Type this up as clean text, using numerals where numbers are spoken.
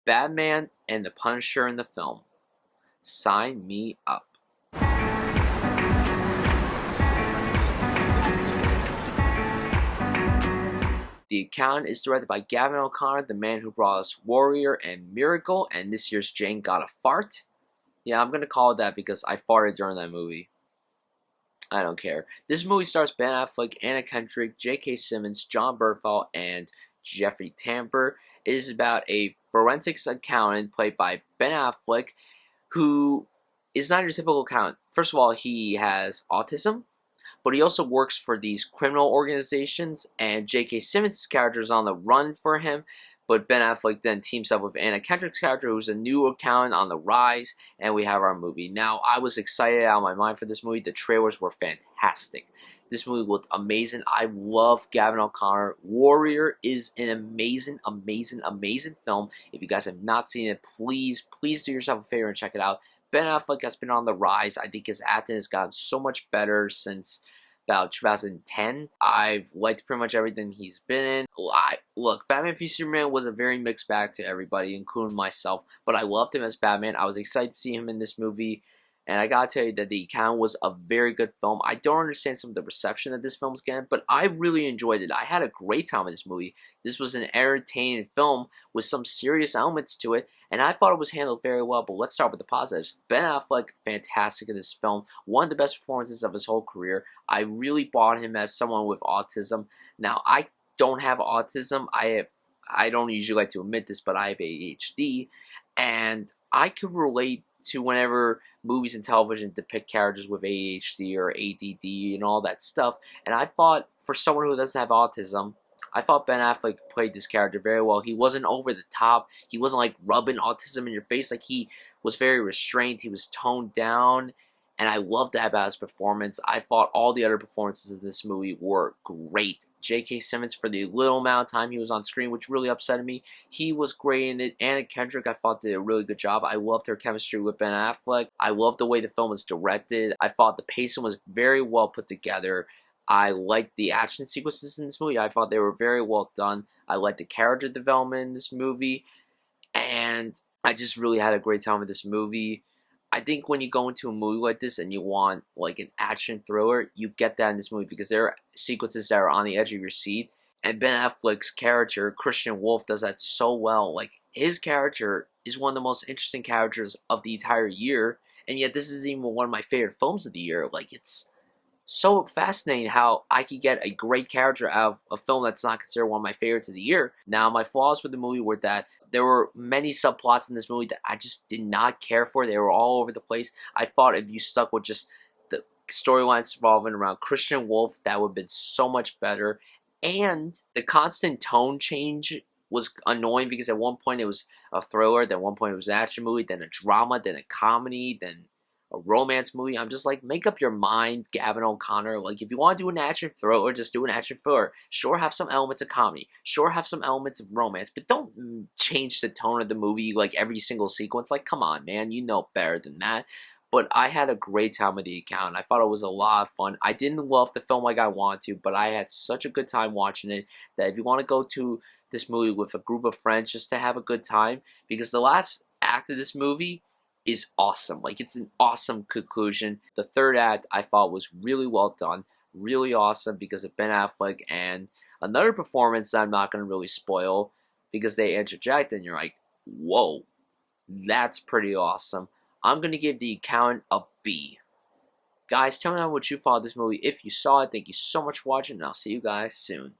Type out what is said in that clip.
Batman and the Punisher in the film. Sign me up. The account is directed by Gavin O'Connor, the man who brought us Warrior and Miracle, and this year's Jane Got a Fart. Yeah, I'm going to call it that because I farted during that movie. I don't care. This movie stars Ben Affleck, Anna Kendrick, J.K. Simmons, John Bernthal, and Jeffrey Tambor. It is about a forensics accountant played by Ben Affleck, who is not your typical accountant. First of all, he has autism, but he also works for these criminal organizations, and J.K. Simmons' character is on the run for him, but Ben Affleck then teams up with Anna Kendrick's character, who's a new accountant on the rise, and we have our movie. Now, I was excited out of my mind for this movie. The trailers were fantastic. This movie looked amazing. I love Gavin O'Connor. Warrior is an amazing, amazing, amazing film. If you guys have not seen it, please do yourself a favor and check it out. Ben Affleck has been on the rise. I think his acting has gotten so much better since about 2010. I've liked pretty much everything he's been in. Look, Batman v Superman was a very mixed bag to everybody, including myself, but I loved him as Batman. I was excited to see him in this movie, and I gotta tell you that The Account was a very good film. I don't understand some of the reception that this film's getting, but I really enjoyed it. I had a great time with this movie. This was an entertaining film with some serious elements to it, and I thought it was handled very well, but let's start with the positives. Ben Affleck, fantastic in this film. One of the best performances of his whole career. I really bought him as someone with autism. Now, I don't have autism. I don't usually like to admit this, but I have ADHD, and I could relate to whenever movies and television depict characters with ADHD or ADD and all that stuff, and I thought, for someone who doesn't have autism, I thought Ben Affleck played this character very well. He wasn't over the top. He wasn't like rubbing autism in your face. Like, he was very restrained. He was toned down. And I loved that about his performance. I thought all the other performances in this movie were great. J.K. Simmons, for the little amount of time he was on screen, which really upset me, he was great in it. Anna Kendrick, I thought, did a really good job. I loved her chemistry with Ben Affleck. I loved the way the film was directed. I thought the pacing was very well put together. I liked the action sequences in this movie. I thought they were very well done. I liked the character development in this movie. And I just really had a great time with this movie. I think when you go into a movie like this and you want like an action thriller, you get that in this movie because there are sequences that are on the edge of your seat. And Ben Affleck's character, Christian Wolf, does that so well. Like, his character is one of the most interesting characters of the entire year. And yet this is even one of my favorite films of the year. Like, it's so fascinating how I could get a great character out of a film that's not considered one of my favorites of the year. Now, my flaws with the movie were that there were many subplots in this movie that I just did not care for. They were all over the place. I thought if you stuck with just the storylines revolving around Christian Wolf, that would have been so much better. And the constant tone change was annoying because at one point it was a thriller, then at one point it was an action movie, then a drama, then a comedy, then a romance movie. I'm just like, make up your mind, Gavin O'Connor. Like, if you want to do an action thriller, just do an action thriller. Sure, have some elements of comedy. Sure, have some elements of romance. But don't change the tone of the movie, like, every single sequence. Like, come on, man. You know better than that. But I had a great time with The Account. I thought it was a lot of fun. I didn't love the film like I wanted to, but I had such a good time watching it that if you want to go to this movie with a group of friends just to have a good time, because the last act of this movie is awesome. Like, it's an awesome conclusion. The third act I thought was really well done, really awesome because of Ben Affleck and another performance that I'm not going to really spoil because they interject and you're like, whoa, that's pretty awesome. I'm going to give The Account a B. Guys, tell me what you thought of this movie. If you saw it, thank you so much for watching, and I'll see you guys soon.